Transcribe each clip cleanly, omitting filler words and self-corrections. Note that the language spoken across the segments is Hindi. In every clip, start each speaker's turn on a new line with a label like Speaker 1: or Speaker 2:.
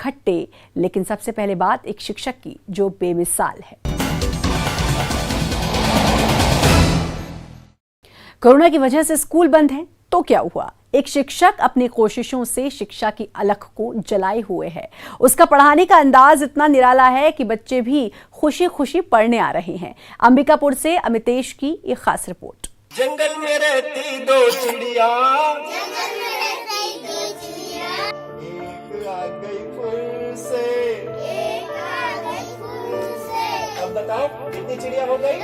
Speaker 1: खट्टे, लेकिन सबसे पहले बात एक शिक्षक की जो बेमिसाल है। कोरोना की वजह से स्कूल बंद हैं, तो क्या हुआ? एक शिक्षक अपनी कोशिशों से शिक्षा की अलख को जलाए हुए है। उसका पढ़ाने का अंदाज इतना निराला है कि बच्चे भी खुशी खुशी पढ़ने आ रहे हैं। अंबिकापुर से अमितेश की ये खास रिपोर्ट।
Speaker 2: जंगल में रहती दो चिड़िया, एक आ गई फूल से, अब बताओ कितनी चिड़िया हो गई?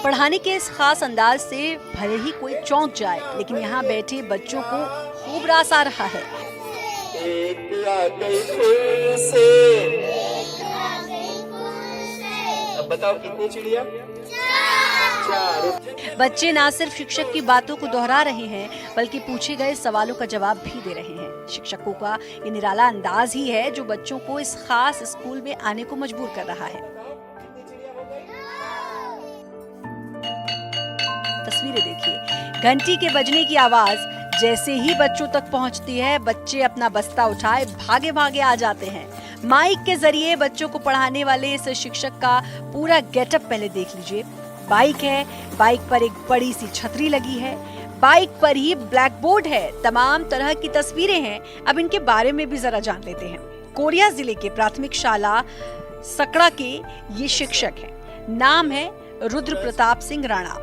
Speaker 1: पढ़ाने के इस खास अंदाज से भले ही कोई चौंक जाए, लेकिन यहाँ बैठे बच्चों को खूब रास आ रहा है।
Speaker 2: एक आ गई फूल से, अब बताओ कितनी चिड़िया?
Speaker 1: बच्चे ना सिर्फ शिक्षक की बातों को दोहरा रहे हैं, बल्कि पूछे गए सवालों का जवाब भी दे रहे हैं। शिक्षकों का ये निराला अंदाज ही है जो बच्चों को इस खास स्कूल में आने को मजबूर कर रहा है। तस्वीरें देखिए, घंटी के बजने की आवाज जैसे ही बच्चों तक पहुंचती है, बच्चे अपना बस्ता उठाए भागे भागे आ जाते हैं। माइक के जरिए बच्चों को पढ़ाने वाले इस शिक्षक का पूरा गेटअप पहले देख लीजिए। बाइक है, बाइक पर एक बड़ी सी छतरी लगी है, बाइक पर ही ब्लैक बोर्ड है, तमाम तरह की तस्वीरें हैं। अब इनके बारे में भी जरा जान लेते हैं। कोरिया जिले के प्राथमिक शाला सकड़ा के ये शिक्षक हैं। नाम है रुद्र प्रताप सिंह राणा।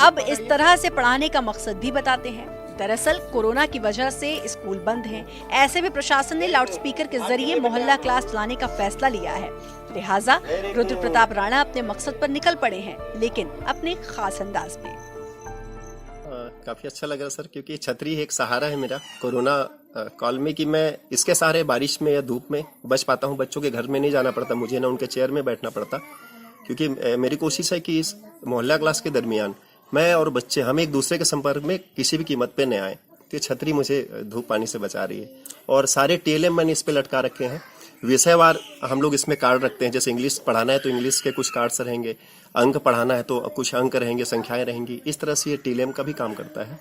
Speaker 1: अब इस तरह से पढ़ाने का मकसद भी बताते हैं। दरअसल कोरोना की वजह से स्कूल बंद हैं। ऐसे में प्रशासन ने लाउडस्पीकर के जरिए मोहल्ला क्लास लाने का फैसला लिया है। लिहाजा रुद्र प्रताप राणा अपने मकसद पर निकल पड़े हैं, लेकिन अपने खास अंदाज में।
Speaker 3: काफी अच्छा लग रहा सर, क्योंकि छतरी एक सहारा है मेरा कोरोना काल में, कि मैं इसके सहारे बारिश में या धूप में बच पाता हूँ। बच्चों के घर में नहीं जाना पड़ता मुझे, ना उनके चेयर में बैठना पड़ता, क्योंकि मेरी कोशिश है कि इस मोहल्ला क्लास के दरमियान मैं और बच्चे हम एक दूसरे के संपर्क में किसी भी कीमत पे न आए। तो छतरी मुझे धूप पानी से बचा रही है। और सारे टीएलएम मैंने इस पे लटका रखे हैं। विषयवार हम लोग इसमें कार्ड रखते हैं। जैसे इंग्लिश पढ़ाना है तो इंग्लिश के कुछ कार्ड्स रहेंगे, अंक पढ़ाना है तो कुछ अंक रहेंगे, संख्याएं रहेंगी। इस तरह से ये टीएलएम का भी काम करता है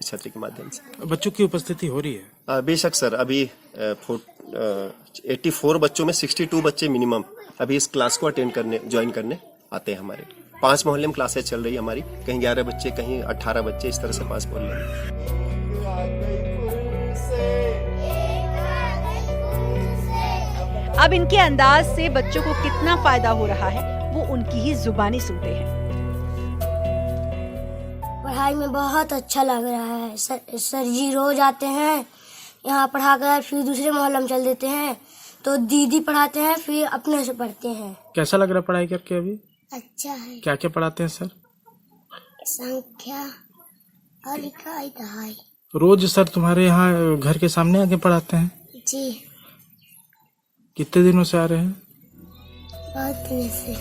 Speaker 3: इस छतरी के माध्यम से।
Speaker 4: बच्चों की उपस्थिति हो रही है?
Speaker 3: बेशक सर, अभी 84 बच्चों में 62 बच्चे मिनिमम अभी इस क्लास को अटेंड करने, ज्वाइन करने आते हैं। हमारे 5 मोहल्ले में क्लासेस चल रही है हमारी, कहीं 11 बच्चे, कहीं 18 बच्चे, इस तरह से 5 मोहल्ले में।
Speaker 1: अब इनके अंदाज से बच्चों को कितना फायदा हो रहा है वो उनकी ही जुबानी सुनते हैं।
Speaker 5: पढ़ाई में बहुत अच्छा लग रहा है। सर जी रोज आते हैं यहाँ पढ़ाकर, फिर दूसरे मोहल्ले में चल देते हैं, तो दीदी पढ़ाते हैं, फिर अपने से पढ़ते हैं।
Speaker 4: कैसा लग रहा है पढ़ाई करके अभी?
Speaker 5: अच्छा है।
Speaker 4: क्या क्या पढ़ाते हैं सर?
Speaker 5: संख्या और इकाई दहाई।
Speaker 4: रोज सर तुम्हारे यहाँ घर के सामने आके पढ़ाते हैं?
Speaker 5: जी।
Speaker 4: कितने दिनों से आ रहे हैं?
Speaker 5: बहुत दिन से।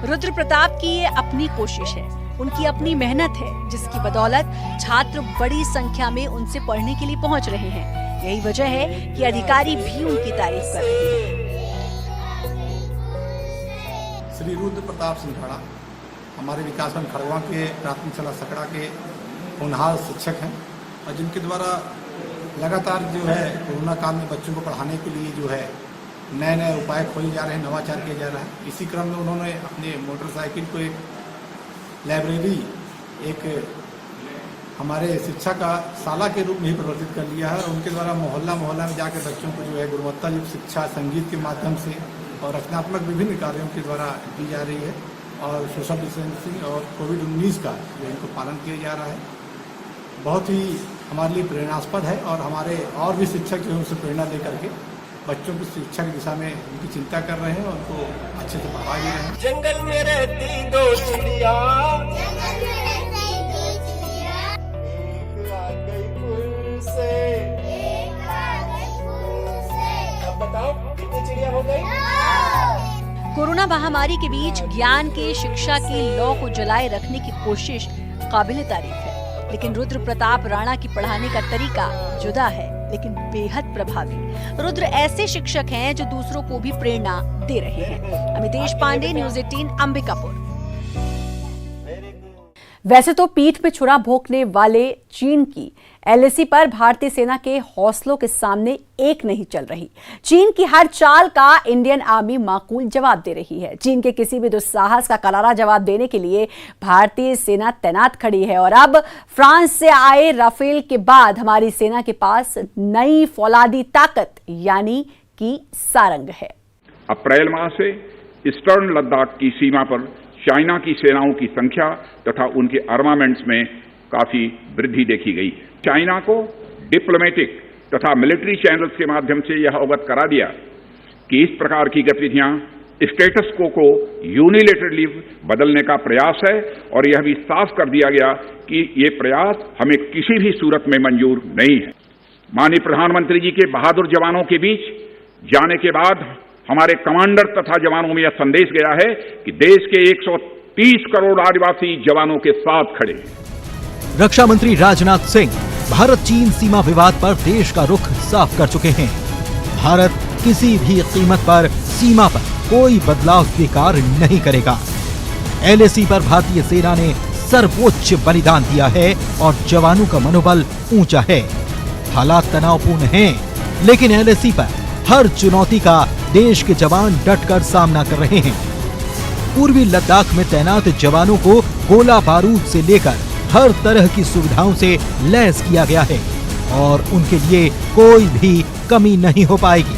Speaker 1: रुद्र प्रताप की ये अपनी कोशिश है, उनकी अपनी मेहनत है, जिसकी बदौलत छात्र बड़ी संख्या में उनसे पढ़ने के लिए पहुंच रहे हैं। यही वजह है कि अधिकारी भी उनकी तारीफ कर रहे हैं।
Speaker 6: श्री रुद्र प्रताप सिंह राणा हमारे विकासखंड खड़गवा के प्राथमिक शाला सकड़ा के होनहार शिक्षक हैं, और जिनके द्वारा लगातार जो है कोरोना काल में बच्चों को पढ़ाने के लिए जो है नए नए उपाय खोजे जा रहे हैं, नवाचार किया जा रहा है। इसी क्रम में उन्होंने अपने मोटरसाइकिल को एक लाइब्रेरी, एक हमारे शिक्षा का शाला के रूप में ही परिवर्तित कर लिया है, और उनके द्वारा मोहल्ला मोहल्ला में जाकर बच्चों को जो है गुणवत्ता युक्त शिक्षा संगीत के माध्यम से और रचनात्मक विभिन्न कार्यों के द्वारा दी जा रही है, और सोशल डिस्टेंसिंग और कोविड-19 का जो इनको पालन किया जा रहा है। बहुत ही हमारे लिए प्रेरणास्पद है, और हमारे और भी शिक्षक जो है उनसे प्रेरणा लेकर के बच्चों की शिक्षा की दिशा में उनकी चिंता कर रहे हैं और उनको अच्छे से पढ़ा भी रहे हैं।
Speaker 2: जंगल में रहती दो चिड़िया, एक आ गई फूल से, अब बताओ कितनी चिड़िया हो गई?
Speaker 1: कोरोना महामारी के बीच ज्ञान के, शिक्षा के लौ को जलाए रखने की कोशिश काबिल तारीफ है, लेकिन रुद्र प्रताप राणा की पढ़ाने का तरीका जुदा है, लेकिन बेहद प्रभावी। रुद्र ऐसे शिक्षक हैं जो दूसरों को भी प्रेरणा दे रहे हैं। अमितेश पांडे, न्यूज़ 18, अंबिकापुर। वैसे तो पीठ पे छुरा भोंकने वाले चीन की LAC पर भारतीय सेना के हौसलों के सामने एक नहीं चल रही। चीन की हर चाल का इंडियन आर्मी माकूल जवाब दे रही है। चीन के किसी भी दुस्साहस का करारा जवाब देने के लिए भारतीय सेना तैनात खड़ी है। और अब फ्रांस से आए राफेल के बाद हमारी सेना के पास नई फौलादी ताकत यानी कि सारंग है।
Speaker 7: अप्रैल माह से ईस्टर्न लद्दाख की सीमा पर चाइना की सेनाओं की संख्या तथा उनके आर्मामेंट्स में काफी वृद्धि देखी गई है। चाइना को डिप्लोमेटिक तथा मिलिट्री चैनल्स के माध्यम से यह अवगत करा दिया कि इस प्रकार की गतिविधियां स्टेटस को यूनिलेटरली बदलने का प्रयास है और यह भी साफ कर दिया गया कि ये प्रयास हमें किसी भी सूरत में मंजूर नहीं है। माननीय प्रधानमंत्री जी के बहादुर जवानों के बीच जाने के बाद हमारे कमांडर तथा जवानों में यह संदेश गया है कि देश के 130 करोड़ आदिवासी जवानों के साथ खड़े हैं।
Speaker 8: रक्षा मंत्री राजनाथ सिंह भारत चीन सीमा विवाद पर देश का रुख साफ कर चुके हैं। भारत किसी भी कीमत पर सीमा पर कोई बदलाव स्वीकार नहीं करेगा। LAC पर भारतीय सेना ने सर्वोच्च बलिदान दिया है और जवानों का मनोबल ऊंचा है। हालात तनावपूर्ण हैं, लेकिन LAC पर हर चुनौती का देश के जवान डटकर सामना कर रहे हैं। पूर्वी लद्दाख में तैनात जवानों को गोला बारूद से लेकर हर तरह की सुविधाओं से लैस किया गया है और उनके लिए कोई भी कमी नहीं हो पाएगी।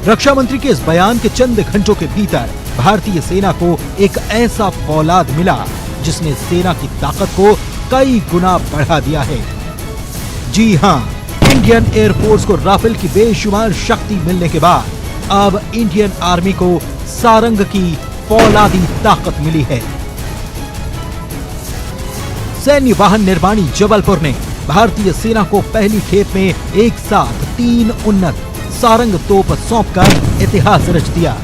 Speaker 8: रक्षा मंत्री के इस बयान के चंद घंटों के भीतर भारतीय सेना को एक ऐसा फौलाद मिला जिसने सेना की ताकत को कई गुना बढ़ा दिया है। जी हां, इंडियन एयरफोर्स को राफेल की बेशुमार शक्ति मिलने के बाद अब इंडियन आर्मी को सारंग की फौलादी ताकत मिली है। सैन्य वाहन निर्माणी जबलपुर ने भारतीय सेना को पहली खेप में एक साथ 3 उन्नत सारंग तोप सौंपकर इतिहास रच दिया।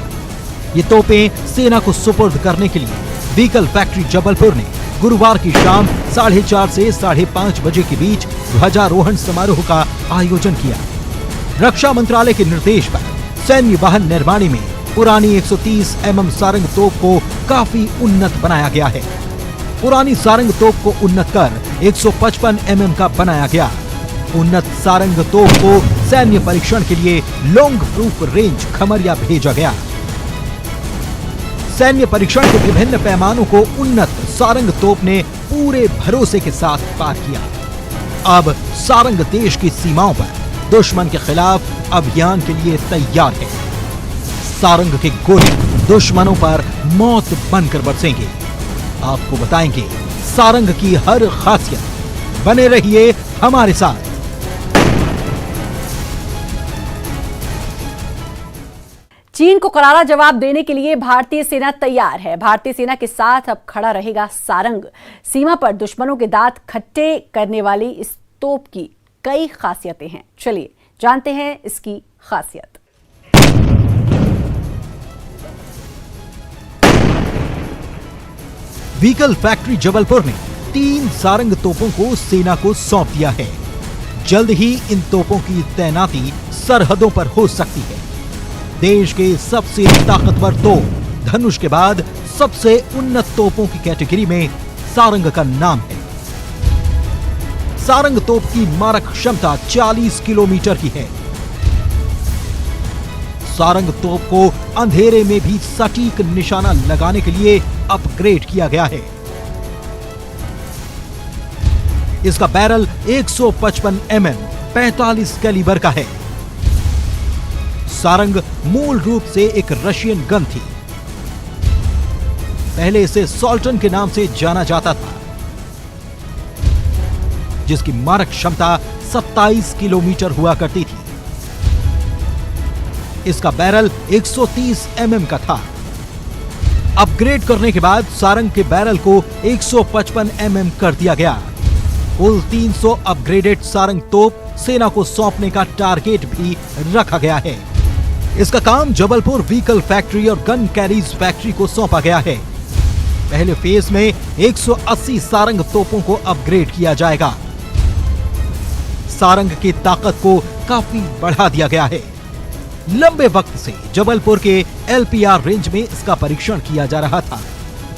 Speaker 8: ये तोपें सेना को सुपुर्द करने के लिए व्हीकल फैक्ट्री जबलपुर ने गुरुवार की शाम 4:30 से 5:30 बजे के बीच ध्वजारोहण समारोह का आयोजन किया। रक्षा मंत्रालय के निर्देश पर सैन्य वाहन निर्माणी में पुरानी 130 mm सारंग तोप को काफी उन्नत बनाया गया है। पुरानी सारंग तोप को उन्नत कर 155 mm का बनाया गया। उन्नत सारंग तोप को सैन्य परीक्षण के लिए लॉन्ग प्रूफ रेंज खमरिया भेजा गया। सैन्य परीक्षण के विभिन्न पैमानों को उन्नत सारंग तोप ने पूरे भरोसे के साथ पार किया। अब सारंग देश की सीमाओं पर दुश्मन के खिलाफ अभियान के लिए तैयार है। सारंग के गोले दुश्मनों पर मौत बनकर बरसेंगे। आपको बताएंगे सारंग की हर खासियत। बने रहिए हमारे साथ।
Speaker 1: चीन को करारा जवाब देने के लिए भारतीय सेना तैयार है। भारतीय सेना के साथ अब खड़ा रहेगा सारंग। सीमा पर दुश्मनों के दांत खट्टे करने वाली इस तोप की कई खासियतें हैं। चलिए जानते हैं इसकी खासियत।
Speaker 8: व्हीकल फैक्ट्री जबलपुर ने 3 सारंग तोपों को सेना को सौंप दिया है। जल्द ही इन तोपों की तैनाती सरहदों पर हो सकती है। देश के सबसे ताकतवर तोप धनुष के बाद सबसे उन्नत तोपों की कैटेगरी में सारंग का नाम है। सारंग तोप की मारक क्षमता 40 किलोमीटर की है। सारंग तोप को अंधेरे में भी सटीक निशाना लगाने के लिए अपग्रेड किया गया है। इसका बैरल 155 mm 45 कैलिबर का है। सारंग मूल रूप से एक रशियन गन थी। पहले इसे सॉल्टन के नाम से जाना जाता था, जिसकी मारक क्षमता 27 किलोमीटर हुआ करती थी। इसका बैरल 130 mm का था। अपग्रेड करने के बाद सारंग के बैरल को 155 mm कर दिया गया। कुल 300 अपग्रेडेड सारंग तोप सेना को सौंपने का टारगेट भी रखा गया है। इसका काम जबलपुर व्हीकल फैक्ट्री और गन कैरीज फैक्ट्री को सौंपा गया है। पहले फेज में 180 सारंग तोपों को अपग्रेड किया जाएगा। सारंग की ताकत को काफी बढ़ा दिया गया है। लंबे वक्त से जबलपुर के LPR रेंज में इसका परीक्षण किया जा रहा था।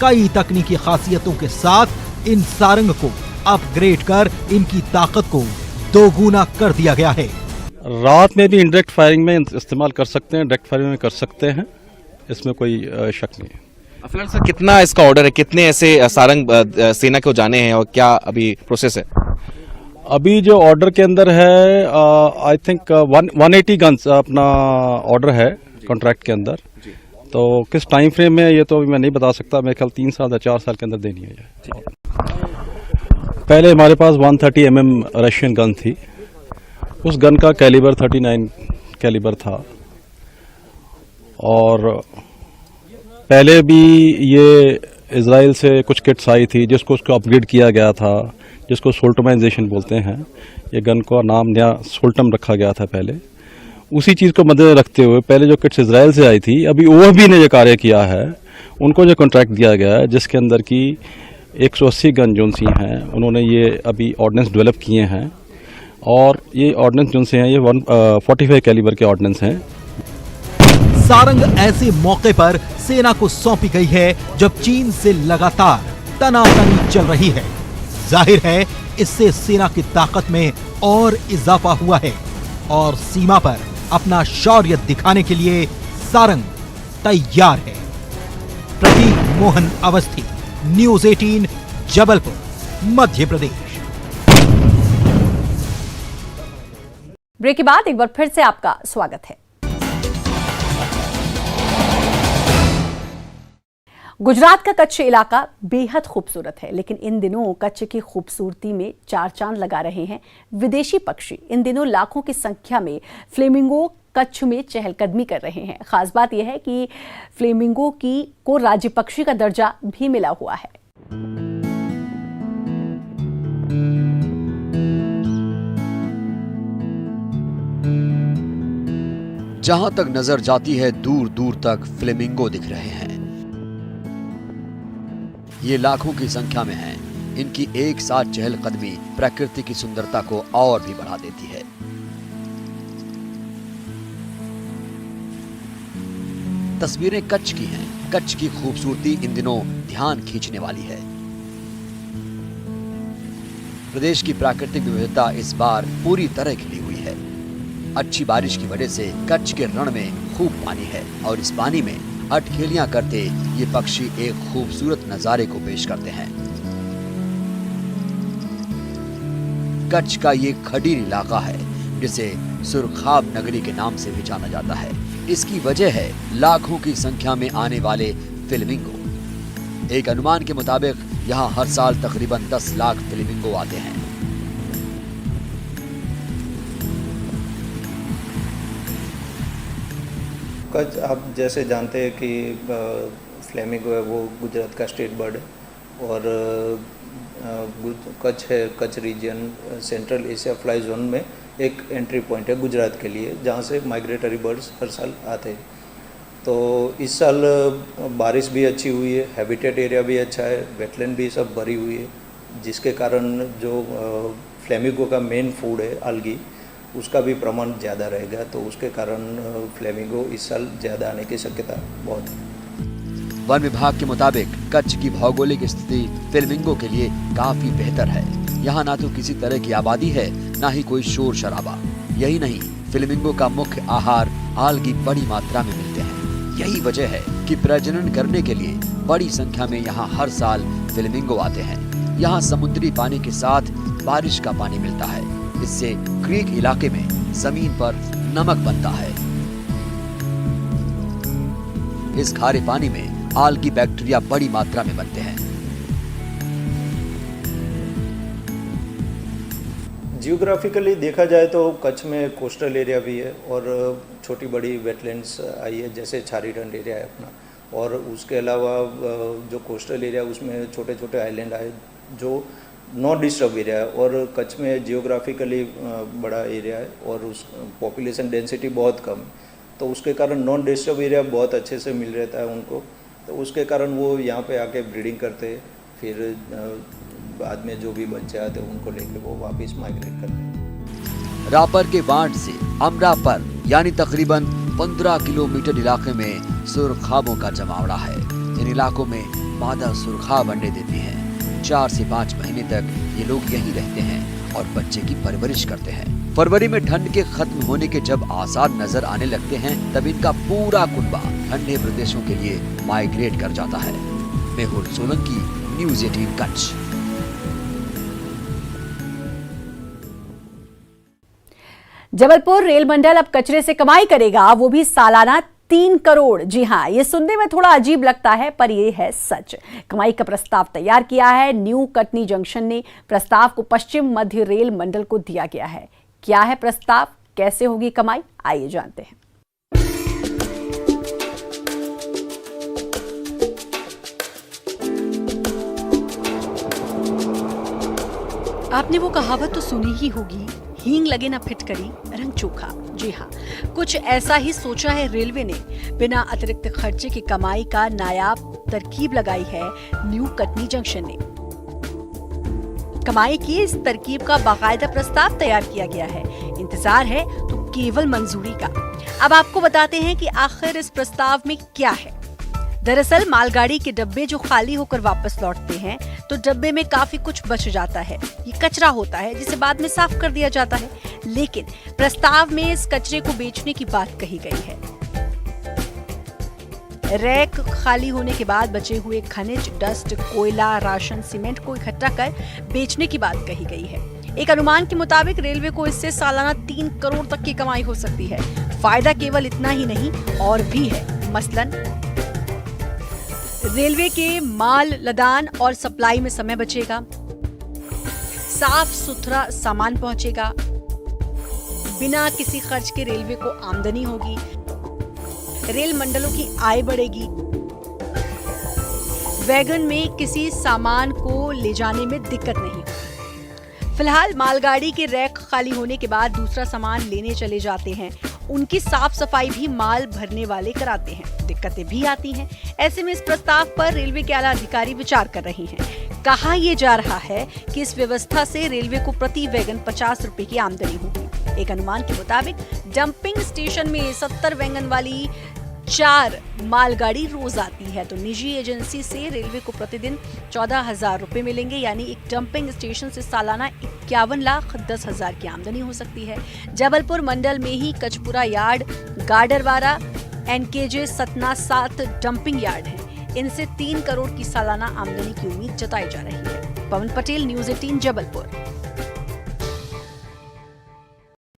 Speaker 8: कई तकनीकी खासियतों के साथ इन सारंग को अपग्रेड कर इनकी ताकत को दोगुना कर दिया गया है।
Speaker 9: रात में भी इंडायरेक्ट फायरिंग में इस्तेमाल कर सकते हैं, डायरेक्ट फायरिंग में कर सकते हैं, इसमें कोई शक नहीं है।
Speaker 10: फिलहाल सर कितना इसका ऑर्डर है, कितने ऐसे सारंग सेना को जाने हैं और क्या अभी प्रोसेस है?
Speaker 9: अभी जो ऑर्डर के अंदर है आई थिंक 180 गन्स अपना ऑर्डर है कॉन्ट्रैक्ट के अंदर। तो किस टाइम फ्रेम में ये तो अभी मैं नहीं बता सकता, मेरे ख्याल 3 साल या 4 साल के अंदर देनी है ये। पहले हमारे पास 130 mm रशियन गन थी, उस गन का कैलिबर 39 कैलिबर था, और पहले भी ये इजराइल से कुछ किट्स आई थी जिसको उसको अपग्रेड किया गया था, जिसको सोल्टमाइजेशन बोलते हैं। ये गन का नाम नया सोल्टम रखा गया था पहले। उसी चीज़ को मद्देनजर रखते हुए पहले जो किट्स इजराइल से आई थी, अभी OFB ने जो कार्य किया है, उनको जो कॉन्ट्रैक्ट दिया गया है जिसके अंदर की 180 गन जोन सी हैं, उन्होंने ये अभी ऑर्डिनेंस डेवलप किए हैं, और ये ऑर्डिनेंस जोन से हैं ये 145 कैलिबर के ऑर्डिनेंस हैं।
Speaker 8: सारंग ऐसे मौके पर सेना को सौंपी गई है जब चीन से लगातार तनातनी चल रही है। जाहिर है इससे सेना की ताकत में और इजाफा हुआ है, और सीमा पर अपना शौर्य दिखाने के लिए सारंग तैयार है। प्रतीक मोहन अवस्थी, न्यूज़ 18, जबलपुर, मध्य प्रदेश।
Speaker 1: ब्रेक के बाद एक बार फिर से आपका स्वागत है। गुजरात का कच्छ इलाका बेहद खूबसूरत है, लेकिन इन दिनों कच्छ की खूबसूरती में 4 चांद लगा रहे हैं विदेशी पक्षी। इन दिनों लाखों की संख्या में फ्लेमिंगो कच्छ में चहलकदमी कर रहे हैं। खास बात यह है कि फ्लेमिंगो को राज्य पक्षी का दर्जा भी मिला हुआ है।
Speaker 11: जहां तक नजर जाती है दूर दूर तक फ्लेमिंगो दिख रहे हैं। ये लाखों की संख्या में हैं। इनकी एक साथ चहलकदमी प्रकृति की सुंदरता को और भी बढ़ा देती है। तस्वीरें कच्छ की हैं। कच्छ की खूबसूरती इन दिनों ध्यान खींचने वाली है। प्रदेश की प्राकृतिक विविधता इस बार पूरी तरह खिली हुई है। अच्छी बारिश की वजह से कच्छ के रण में खूब पानी है, और इस पानी में अटखेलियां करते ये पक्षी एक खूबसूरत नजारे को पेश करते हैं। कच्छ का ये खडीर इलाका है जिसे सुरखाब नगरी के नाम से भी जाना जाता है। इसकी वजह है लाखों की संख्या में आने वाले फ्लेमिंगो। एक अनुमान के मुताबिक यहाँ हर साल तकरीबन 10 लाख फ्लेमिंगो आते हैं।
Speaker 12: कच्छ आप जैसे जानते हैं कि फ्लेमिंगो है वो गुजरात का स्टेट बर्ड है, और कच्छ है, Kutch region Central Asia fly zone में एक एंट्री पॉइंट है गुजरात के लिए, जहाँ से माइग्रेटरी बर्ड्स हर साल आते हैं। तो इस साल बारिश भी अच्छी हुई है, हैबिटेट एरिया भी अच्छा है, वेटलैंड भी सब भरी हुई है, जिसके कारण जो फ्लेमिंगो का मेन फूड है आल्गी, उसका भी प्रमाण ज़्यादा रहेगा। तो उसके कारण फ्लेमिंगो इस साल ज़्यादा आने की शक्यता बहुत है।
Speaker 11: वन विभाग के मुताबिक कच्छ की भौगोलिक स्थिति फ्लेमिंगो के लिए काफी बेहतर है। यहाँ ना तो किसी तरह की आबादी है, ना ही कोई शोर शराबा। यही नहीं, फ्लेमिंगो का मुख्य आहार आल्गी बड़ी मात्रा में मिलते हैं। यही वजह है कि प्रजनन करने के लिए बड़ी संख्या में यहाँ हर साल फ्लेमिंगो आते हैं। यहाँ समुद्री पानी के साथ बारिश का पानी मिलता है। इससे क्रीक इलाके में जमीन पर नमक बनता है। इस खारे पानी में आल्गी बैक्टीरिया बड़ी मात्रा में बनते हैं।
Speaker 12: जियोग्राफिकली देखा जाए तो कच्छ में कोस्टल एरिया भी है, और छोटी बड़ी वेटलैंड्स आई है, जैसे छारी रन एरिया है अपना, और उसके अलावा जो कोस्टल एरिया उसमें छोटे छोटे आइलैंड आए जो नॉट डिस्टर्ब एरिया है। और कच्छ में जियोग्राफिकली बड़ा एरिया है, और उस पॉपुलेशन डेंसिटी बहुत कम है, तो उसके कारण नॉन डिस्टर्ब एरिया बहुत अच्छे से मिल रहता है उनको। तो उसके कारण वो यहाँ पे आके ब्रीडिंग करते हैं, फिर बाद में जो भी बच्चे आते हैं उनको लेके वो वापस माइग्रेट करते हैं।
Speaker 11: रापर के बांध से अमरापर यानी तकरीबन 15 किलोमीटर इलाके में सुरखाबों का जमावड़ा है। इन इलाकों में मादा सुरखाब अंडे देती हैं। 4 से 5 महीने तक ये लोग यहीं रहते हैं और बच्चे की परवरिश करते हैं। फरवरी में ठंड के खत्म होने के जब आसार नजर आने लगते हैं, तब इनका पूरा कुनबा ठंडे प्रदेशों के लिए माइग्रेट कर जाता है। मेहुल सोलंकी, न्यूज़ 18 कच्छ।
Speaker 1: जबलपुर रेल मंडल अब कचरे से कमाई करेगा, वो भी सालाना 3 करोड़। जी हां, ये सुनने में थोड़ा अजीब लगता है, पर ये है सच। कमाई का प्रस्ताव तैयार किया है न्यू कटनी जंक्शन ने। प्रस्ताव को पश्चिम मध्य रेल मंडल को दिया गया है। क्या है प्रस्ताव, कैसे होगी कमाई, आइए जानते हैं। आपने वो कहावत तो सुनी ही होगी, हींग लगे ना फिटकरी रंग चोखा। जी हाँ, कुछ ऐसा ही सोचा है रेलवे ने। बिना अतिरिक्त खर्चे की कमाई का नायाब तरकीब लगाई है न्यू कटनी जंक्शन ने। कमाई की इस तरकीब का बाकायदा प्रस्ताव तैयार किया गया है। इंतजार है तो केवल मंजूरी का। अब आपको बताते हैं कि आखिर इस प्रस्ताव में क्या है। दरअसल मालगाड़ी के डब्बे जो खाली होकर वापस लौटते हैं, तो डब्बे में काफी कुछ बच जाता है। ये कचरा होता है जिसे बाद में साफ कर दिया जाता है। लेकिन प्रस्ताव में इस कचरे को बेचने की बात कही गई है। रैक खाली होने के बाद बचे हुए खनिज, डस्ट, कोयला, राशन, सीमेंट को इकट्ठा कर बेचने की बात कही गई है। एक अनुमान के मुताबिक रेलवे को इससे सालाना 3 करोड़ तक की कमाई हो सकती है। फायदा केवल इतना ही नहीं, और भी है। मसलन रेलवे के माल लदान और सप्लाई में समय बचेगा, साफ सुथरा सामान पहुंचेगा, बिना किसी खर्च के रेलवे को आमदनी होगी, रेल मंडलों की आय बढ़ेगी, वैगन में किसी सामान को ले जाने में दिक्कत नहीं होगी। फिलहाल मालगाड़ी के रैक खाली होने के बाद दूसरा सामान लेने चले जाते हैं, उनकी साफ सफाई भी माल भरने वाले कराते हैं। दिक्कतें भी आती हैं। ऐसे में इस प्रस्ताव पर रेलवे के आला अधिकारी विचार कर रहे हैं। कहा यह जा रहा है कि इस व्यवस्था से रेलवे को प्रति वैगन 50 रुपए की आमदनी होगी। एक अनुमान के मुताबिक डंपिंग स्टेशन में 70 वैगन वाली 4 मालगाड़ी रोज आती है, तो निजी एजेंसी से रेलवे को प्रतिदिन 14,000 रुपए मिलेंगे। यानी एक डंपिंग स्टेशन से सालाना 51,10,000 की आमदनी हो सकती है। जबलपुर मंडल में ही Kachpura yard, Gadarwara, NKJ, Satna 7 dumping yard हैं। इनसे 3 करोड़ की सालाना आमदनी की उम्मीद जताई जा रही है। पवन पटेल, न्यूज़ 18 जबलपुर।